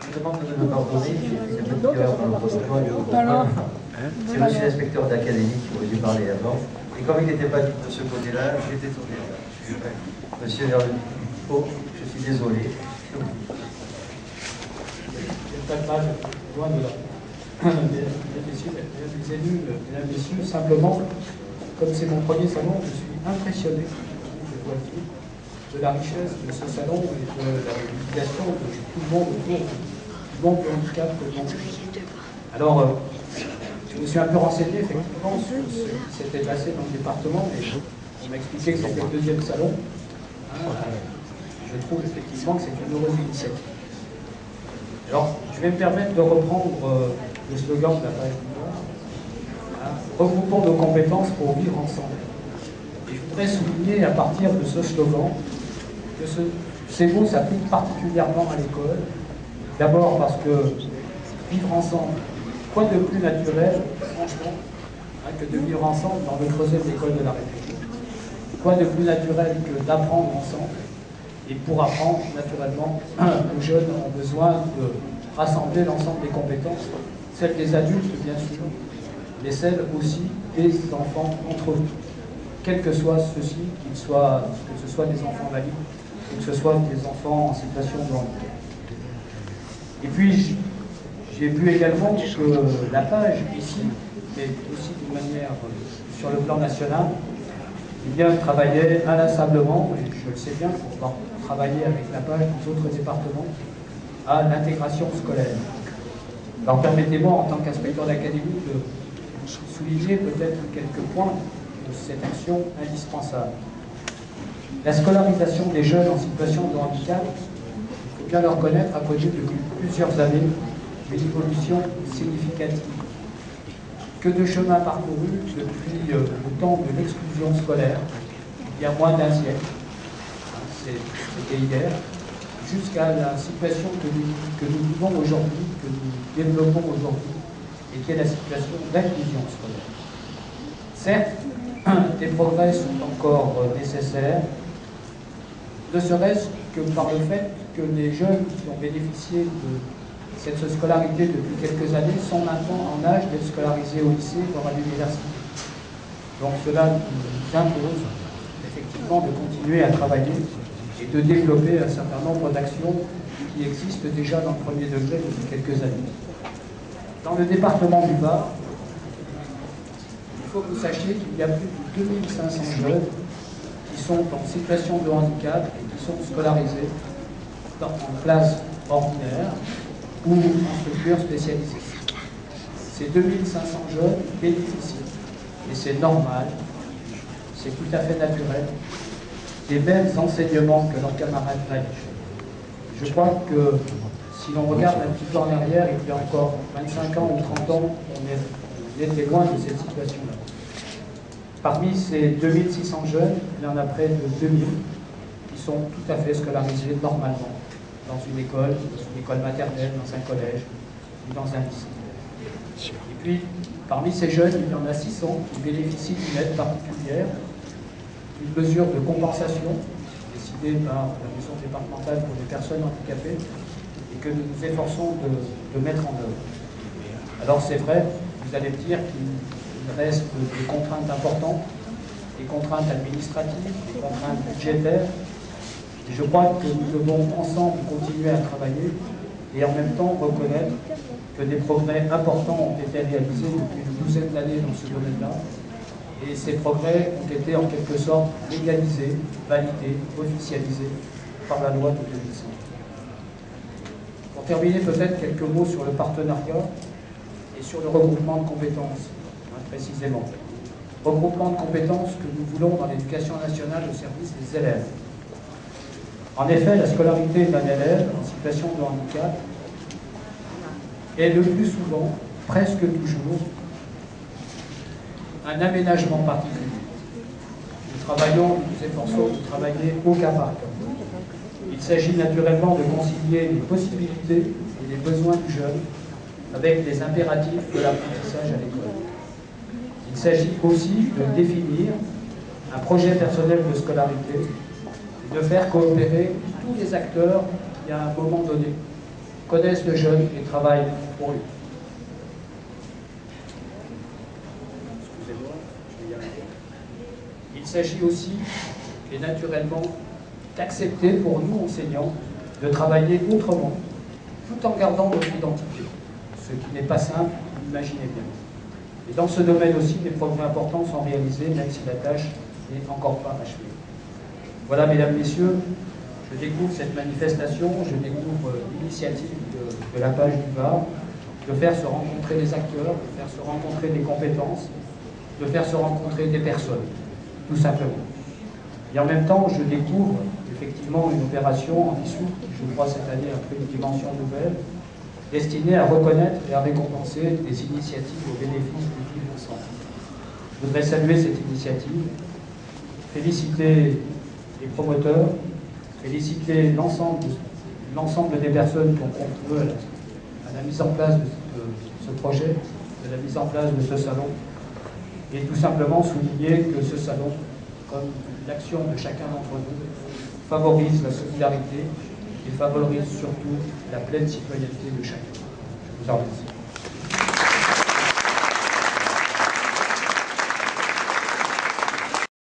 Je demande de me pardonner, j'ai fait cette petite erreur dans le protocole. C'est monsieur l'inspecteur d'académie qui aurait dû parler avant. Et comme il n'était pas de ce côté-là, j'étais tourné là. Monsieur vers le haut, je suis désolé. Pas de mal, loin de là. Mesdames, messieurs, les élus, mesdames, messieurs, simplement, comme c'est mon premier salon, je suis impressionné, je dois le dire, de la richesse de ce salon et de la mobilisation de tout le monde autour du monde du handicap que l'on vit. Alors, je me suis un peu renseigné effectivement sur ce qui s'était passé dans le département, mais on m'a expliqué que c'était le deuxième salon. Je trouve effectivement que c'est une heureuse initiative. Alors, je vais me permettre de reprendre le slogan de la page d'Ivoire, regroupons nos compétences pour vivre ensemble. Et je voudrais souligner à partir de ce slogan que ces mots s'appliquent particulièrement à l'école. D'abord parce que vivre ensemble, quoi de plus naturel, franchement, que de vivre ensemble dans le creuset de l'école de la République. Quoi de plus naturel que d'apprendre ensemble. Et pour apprendre, naturellement, nos jeunes ont besoin de rassembler l'ensemble des compétences, celles des adultes, bien sûr, mais celles aussi des enfants entre eux, quels que soient ceux-ci, que ce soit des enfants valides, ou que ce soit des enfants en situation de handicap. Et puis, j'ai vu également que la page ici, mais aussi d'une manière sur le plan national, eh bien, travaillait inlassablement, et je le sais bien, pour pouvoir travailler avec la page des autres départements, à l'intégration scolaire. Alors permettez-moi, en tant qu'inspecteur d'académie, de souligner peut-être quelques points de cette action indispensable. La scolarisation des jeunes en situation de handicap, il faut bien le reconnaître, a connu depuis plusieurs années une évolution significative. Que de chemin parcouru depuis le temps de l'exclusion scolaire, il y a moins d'un siècle, c'était hier, jusqu'à la situation que nous vivons aujourd'hui, que nous développons aujourd'hui, et qui est la situation d'inclusion scolaire. Certes, des progrès sont encore nécessaires, ne serait-ce que par le fait que les jeunes qui ont bénéficié de cette scolarité depuis quelques années sont maintenant en âge d'être scolarisés au lycée, voire à l'université. Donc cela nous impose effectivement de continuer à travailler et de développer un certain nombre d'actions qui existent déjà dans le premier degré depuis quelques années. Dans le département du Var, il faut que vous sachiez qu'il y a plus de 2500 jeunes qui sont en situation de handicap et qui sont scolarisés en classe ordinaire ou en structure spécialisée. Ces 2500 jeunes bénéficient, et c'est normal, c'est tout à fait naturel, des mêmes enseignements que leurs camarades valides. Je crois que si l'on regarde un petit peu en arrière, il y a encore 25 ans ou 30 ans, on était loin de cette situation-là. Parmi ces 2600 jeunes, il y en a près de 2000 qui sont tout à fait scolarisés normalement dans une école maternelle, dans un collège ou dans un lycée. Et puis, parmi ces jeunes, il y en a 600 qui bénéficient d'une aide particulière, une mesure de compensation décidée par la maison départementale pour les personnes handicapées et que nous nous efforçons de mettre en œuvre. Alors c'est vrai, vous allez me dire qu'il reste des contraintes importantes, des contraintes administratives, des contraintes budgétaires, et je crois que nous devons ensemble continuer à travailler et en même temps reconnaître que des progrès importants ont été réalisés depuis une douzaine d'années dans ce domaine-là. Et ces progrès ont été en quelque sorte légalisés, validés, officialisés par la loi de 2005. Pour terminer, peut-être quelques mots sur le partenariat et sur le regroupement de compétences, précisément. Regroupement de compétences que nous voulons dans l'éducation nationale au service des élèves. En effet, la scolarité d'un élève en situation de handicap est le plus souvent, presque toujours, un aménagement particulier. Nous nous efforçons de travailler au cas par cas. Il s'agit naturellement de concilier les possibilités et les besoins du jeune avec les impératifs de l'apprentissage à l'école. Il s'agit aussi de définir un projet personnel de scolarité et de faire coopérer tous les acteurs qui, à un moment donné, connaissent le jeune et travaillent pour lui. Excusez-moi, je vais y arriver. Il s'agit aussi, et naturellement, d'accepter pour nous, enseignants, de travailler autrement, tout en gardant notre identité, ce qui n'est pas simple, vous l'imaginez bien. Et dans ce domaine aussi, des progrès importants sont réalisés, même si la tâche n'est encore pas achevée. Voilà, mesdames, messieurs, je découvre cette manifestation, je découvre l'initiative de la page du Var, de faire se rencontrer les acteurs, de faire se rencontrer des compétences, de faire se rencontrer des personnes, tout simplement. Et en même temps, je découvre effectivement une opération en issue, qui je crois cette année a pris une dimension nouvelle, destinée à reconnaître et à récompenser des initiatives au bénéfice du vivre ensemble. Je voudrais saluer cette initiative, féliciter les promoteurs, féliciter l'ensemble des personnes qui ont contribué à la mise en place de ce projet, de la mise en place de ce salon, et tout simplement souligner que ce salon, comme l'action de chacun d'entre nous, favorise la solidarité et favorise surtout la pleine citoyenneté de chacun. Je vous en remercie.